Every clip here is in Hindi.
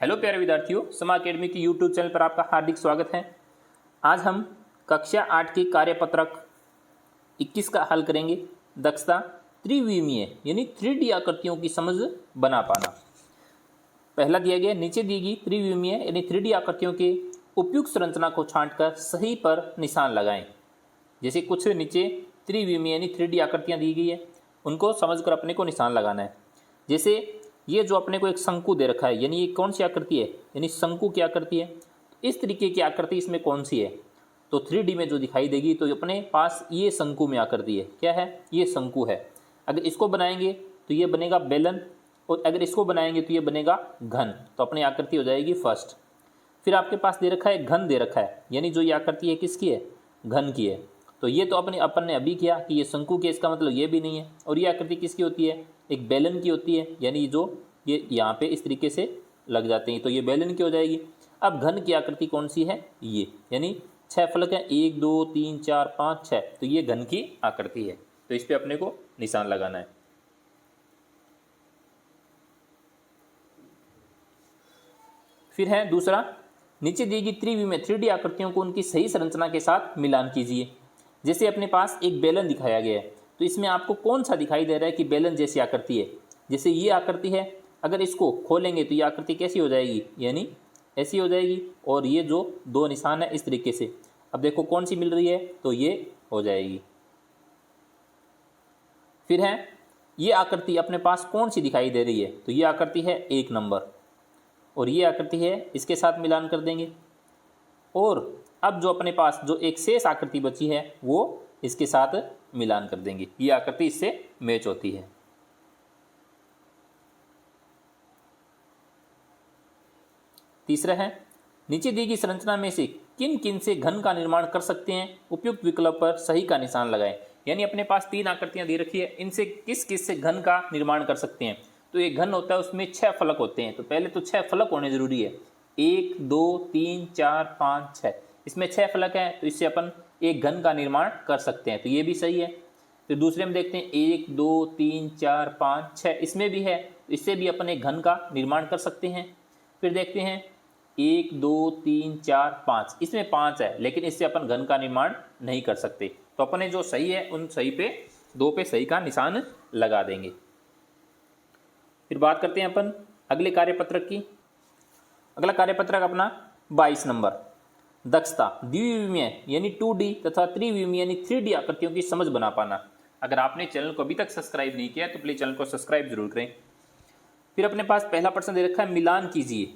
हेलो प्यारे विद्यार्थियों, समा अकेडमी की यूट्यूब चैनल पर आपका हार्दिक स्वागत है। आज हम कक्षा 8 की कार्यपत्रक 21 का हल करेंगे। दक्षता त्रिविमीय यानी 3D आकृतियों की समझ बना पाना। पहला दिया गया, नीचे दी गई त्रिविमीय यानी 3D आकृतियों के उपयुक्त संरचना को छांटकर सही पर निशान लगाएं। जैसे कुछ नीचे त्रिविमीय यानी 3D आकृतियाँ दी गई है, उनको समझकर अपने को निशान लगाना है। जैसे ये जो अपने को एक शंकु दे रखा है, यानी ये कौन सी आकृति है, यानी शंकु की आकृति है। इस तरीके की आकृति इसमें कौन सी है, तो 3D में जो दिखाई देगी तो अपने पास ये शंकु में आकृति है। क्या है, ये शंकु है। अगर इसको बनाएंगे तो ये बनेगा बेलन, और अगर इसको बनाएंगे तो ये बनेगा घन। तो अपनी आकृति हो जाएगी फर्स्ट। फिर आपके पास दे रखा है घन दे रखा है, यानी जो ये आकृति है किसकी है, घन की है। तो ये तो अपन ने अभी किया कि ये शंकु की, इसका मतलब ये भी नहीं है। और ये आकृति किसकी होती है, एक बेलन की होती है, यानी जो ये यहाँ पे इस तरीके से लग जाते हैं, तो ये बेलन की हो जाएगी। अब घन की आकृति कौन सी है, ये, यानी 6 फलक है, 1 2 3 4 5 6, तो ये घन की आकृति है। तो इस पे अपने को निशान लगाना है। फिर है दूसरा, नीचे दी गई त्रिविमीय 3D आकृतियों को उनकी सही संरचना के साथ मिलान कीजिए। जैसे अपने पास एक बेलन दिखाया गया है, तो इसमें आपको कौन सा दिखाई दे रहा है कि बेलन जैसी आकृति है। जैसे ये आकृति है, अगर इसको खोलेंगे तो ये आकृति कैसी हो जाएगी, यानी ऐसी हो जाएगी। और ये जो दो निशान है इस तरीके से, अब देखो कौन सी मिल रही है, तो ये हो जाएगी। फिर है ये आकृति अपने पास कौन सी दिखाई दे रही है, तो ये आकृति है 1 नंबर, और ये आकृति है, इसके साथ मिलान कर देंगे। और अब जो अपने पास जो एक शेष आकृति बची है वो इसके साथ मिलान कर देंगे। ये आकृति इससे मैच होती है। तीसरा है, नीचे दी गई संरचना में से किन किन से घन का निर्माण कर सकते हैं, उपयुक्त विकल्प पर सही का निशान लगाएं। यानी अपने पास 3 आकृतियां दे रखी है, इनसे किस किस से घन का निर्माण कर सकते हैं। तो ये घन होता है, उसमें 6 फलक होते हैं। तो पहले तो 6 फलक होने जरूरी है, 1 2 3 4 5 6, इसमें 6 फलक हैं, तो इससे अपन एक घन का निर्माण कर सकते हैं। तो ये भी सही है। फिर दूसरे में देखते हैं 1 2 3 4 5 6, इसमें भी है, तो इससे भी अपन एक घन का निर्माण कर सकते हैं। फिर देखते हैं 1 2 3 4 5, इसमें 5 है, लेकिन इससे अपन घन का निर्माण नहीं कर सकते। तो अपने जो सही है उन सही पे 2 पे सही का निशान लगा देंगे। फिर बात करते हैं अपन अगले कार्यपत्रक की। अगला कार्यपत्रक अपना 22 नंबर, दक्षता द्विविमीय यानी 2D तथा त्रिविमीय यानी 3D आकृतियों की समझ बना पाना। अगर आपने चैनल को अभी तक सब्सक्राइब नहीं किया तो प्लीज चैनल को सब्सक्राइब जरूर करें। फिर अपने पास पहला प्रश्न दे रखा है मिलान कीजिए,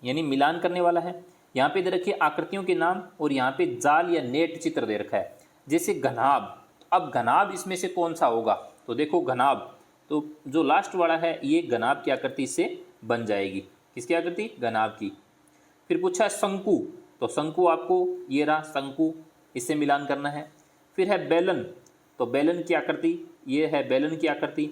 यानी मिलान करने वाला है। यहाँ पे दे रखी है आकृतियों के नाम, और यहाँ पे जाल या नेट चित्र दे रखा है। जैसे घनाभ, अब घनाभ इसमें से कौन सा होगा, तो देखो घनाभ, तो जो लास्ट वाला है ये घनाभ की आकृति से बन जाएगी। किसकी आकृति, घनाभ की। फिर पूछा है शंकु, तो शंकु आपको ये रहा शंकु, इससे मिलान करना है। फिर है बेलन, तो बेलन की आकृति ये है बेलन की आकृति।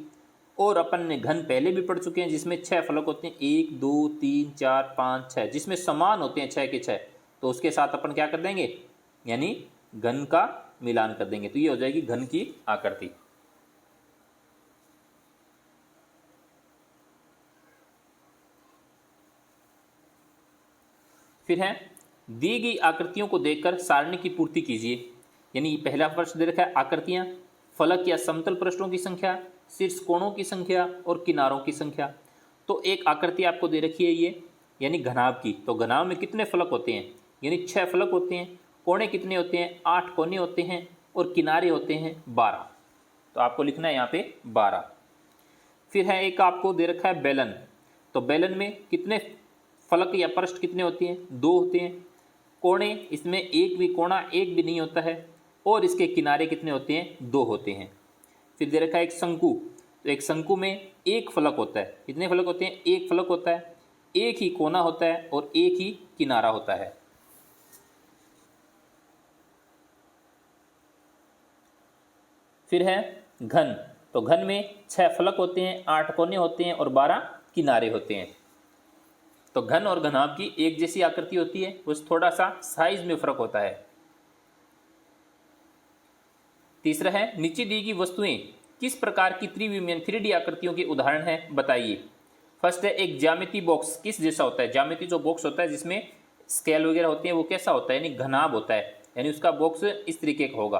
और अपन ने घन पहले भी पढ़ चुके हैं, जिसमें 6 फलक होते हैं, 1 2 3 4 5 6, जिसमें समान होते हैं 6 के 6, तो उसके साथ अपन क्या कर देंगे, यानी घन का मिलान कर देंगे। तो ये हो जाएगी घन की आकृति। फिर है दी गई आकृतियों को देखकर सारणी की पूर्ति कीजिए। यानी पहला प्रश्न दे रखा है आकृतियां, फलक या समतल पृष्ठों की संख्या, शीर्ष कोणों की संख्या और किनारों की संख्या। तो एक आकृति आपको दे रखी है ये, यानी घनाभ की। तो घनाभ में कितने फलक होते हैं, यानी 6 फलक होते हैं। कोणे कितने होते हैं, 8 कोने होते हैं, और किनारे होते हैं 12। तो आपको लिखना है यहाँ पे 12। फिर है एक आपको दे रखा है बेलन, तो बेलन में कितने फलक या पृष्ठ कितने होते हैं, 2 होते हैं। कोणे, इसमें एक भी कोणा एक भी नहीं होता है, और इसके किनारे कितने होते हैं, 2 होते हैं। फिर दे रखा है एक शंकु, तो एक शंकु में 1 फलक होता है। कितने फलक होते हैं, 1 फलक होता है, एक ही कोना होता है और एक ही किनारा होता है। फिर है घन, तो घन में 6 फलक होते हैं, 8 कोने होते हैं और 12 किनारे होते हैं। तो घन और घनाभ की एक जैसी आकृति होती है, बस थोड़ा सा साइज में फर्क होता है। तीसरा है नीचे दी गई वस्तुएं किस प्रकार की त्रिविमीय 3D आकृतियों के उदाहरण हैं, बताइए। फर्स्ट है एक ज्यामिति बॉक्स किस जैसा होता है। ज्यामिति जो बॉक्स होता है जिसमें स्केल वगैरह होती है वो कैसा होता है, यानी घनाभ होता है, यानी उसका बॉक्स इस तरीके का होगा।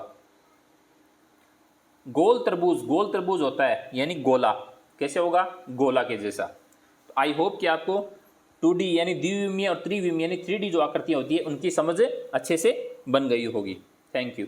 गोल तरबूज होता है यानी गोला, कैसे होगा, गोला के जैसा। तो आई होप कि आपको 2D यानी द्विविमीय और त्रिविमीय यानी 3D जो आकृतियां होती है उनकी समझ अच्छे से बन गई होगी। Thank you.